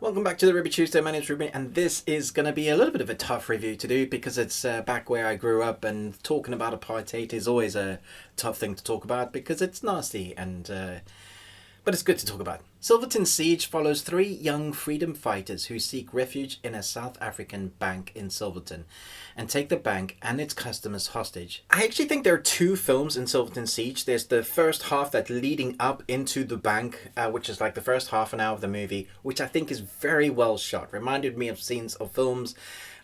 Welcome back to the Ruby Tuesday. My name is Ruby, and this is going to be a little bit of a tough review to do because it's back where I grew up, and talking about apartheid is always a tough thing to talk about because it's nasty, and but it's good to talk about. Silverton Siege follows three young freedom fighters who seek refuge in a South African bank in Silverton and take the bank and its customers hostage. I actually think there are two films in Silverton Siege. There's the first half that's leading up into the bank, which is like the first half an hour of the movie, which I think is very well shot. Reminded me of scenes of films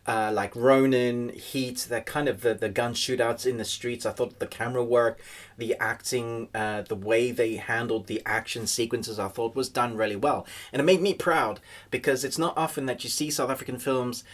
like Ronin, Heat, that kind of the gun shootouts in the streets. I thought the camera work, the acting, the way they handled the action sequences, I thought was done really well. And it made me proud because it's not often that you see South African films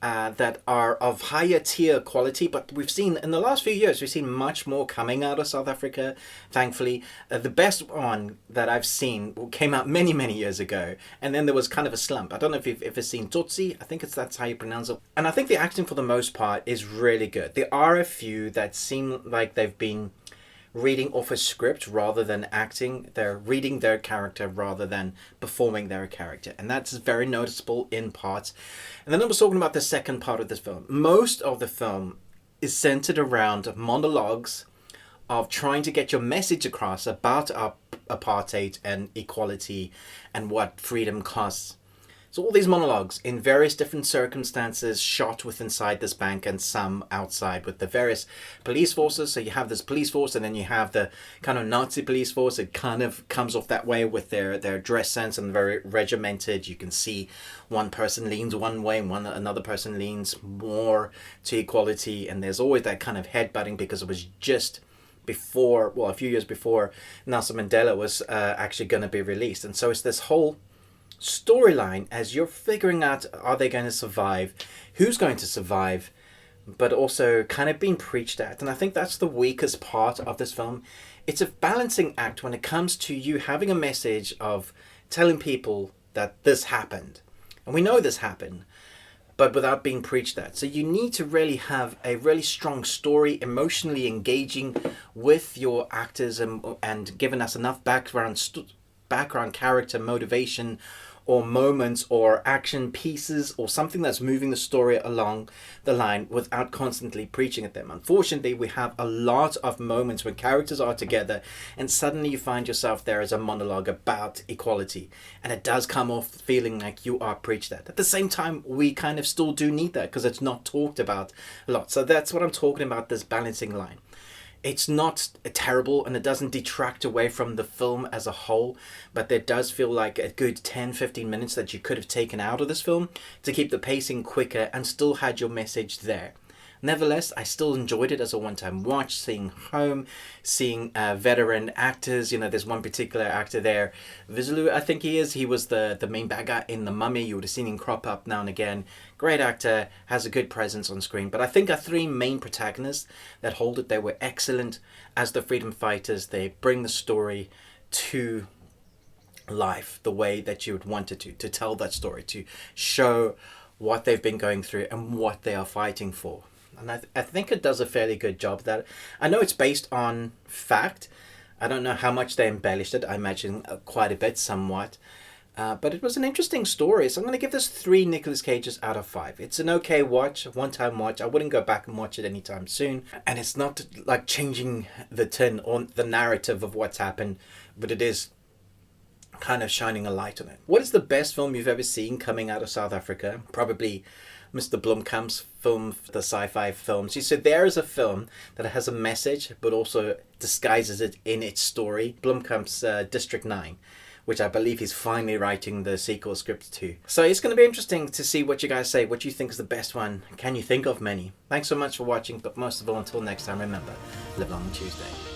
that are of higher tier quality, but we've seen in the last few years, we've seen much more coming out of South Africa, thankfully. The best one that I've seen came out many years ago, and then there was kind of a slump. I don't know if you've ever seen Tutsi. I think that's how you pronounce it. And I think the acting for the most part is really good. There are a few that seem like they've been reading off a script rather than acting. They're reading their character rather than performing their character, and that's very noticeable in parts. And then I was talking about the second part of this film. Most of the film is centered around monologues of trying to get your message across about apartheid and equality and what freedom costs. So all these monologues in various different circumstances shot with inside this bank and some outside with the various police forces. So you have this police force and then you have the kind of Nazi police force. It kind of comes off that way with their dress sense and very regimented. You can see one person leans one way and another person leans more to equality. And there's always that kind of headbutting because it was just before, well, a few years before Nelson Mandela was actually going to be released. And so it's this whole storyline as you're figuring out, are they going to survive, who's going to survive, but also kind of being preached at. And I think that's the weakest part of this film. It's a balancing act when it comes to you having a message of telling people that this happened, and we know this happened, but without being preached at. So you need to really have a really strong story, emotionally engaging with your actors and giving us enough background character motivation or moments or action pieces or something that's moving the story along the line without constantly preaching at them. Unfortunately, we have a lot of moments when characters are together and suddenly you find yourself there as a monologue about equality, and it does come off feeling like you are preached at. At the same time, we kind of still do need that because it's not talked about a lot. So that's what I'm talking about, this balancing line. It's not terrible and it doesn't detract away from the film as a whole, but there does feel like a good 10-15 minutes that you could have taken out of this film to keep the pacing quicker and still had your message there. Nevertheless, I still enjoyed it as a one-time watch, seeing home, seeing veteran actors. You know, there's one particular actor there, Vosloo, I think he is. He was the main bad guy in The Mummy. You would have seen him crop up now and again. Great actor, has a good presence on screen. But I think our three main protagonists that hold it, they were excellent as the freedom fighters. They bring the story to life the way that you would want it to tell that story, to show what they've been going through and what they are fighting for. And I think it does a fairly good job of that. I know it's based on fact. I don't know how much they embellished it. I imagine quite a bit, somewhat. But it was an interesting story. So I'm going to give this 3 Nicolas Cages out of 5. It's an okay watch, one-time watch. I wouldn't go back and watch it anytime soon. And it's not like changing the tin on the narrative of what's happened, but it is kind of shining a light on it. What is the best film you've ever seen coming out of South Africa? Probably Mr. Blomkamp's film, the sci-fi films. You said there is a film that has a message but also disguises it in its story. Blomkamp's District 9, which I believe he's finally writing the sequel script to. So it's going to be interesting to see what you guys say, what you think is the best one. Can you think of many? Thanks so much for watching, but most of all, until next time, remember, live long on Tuesday.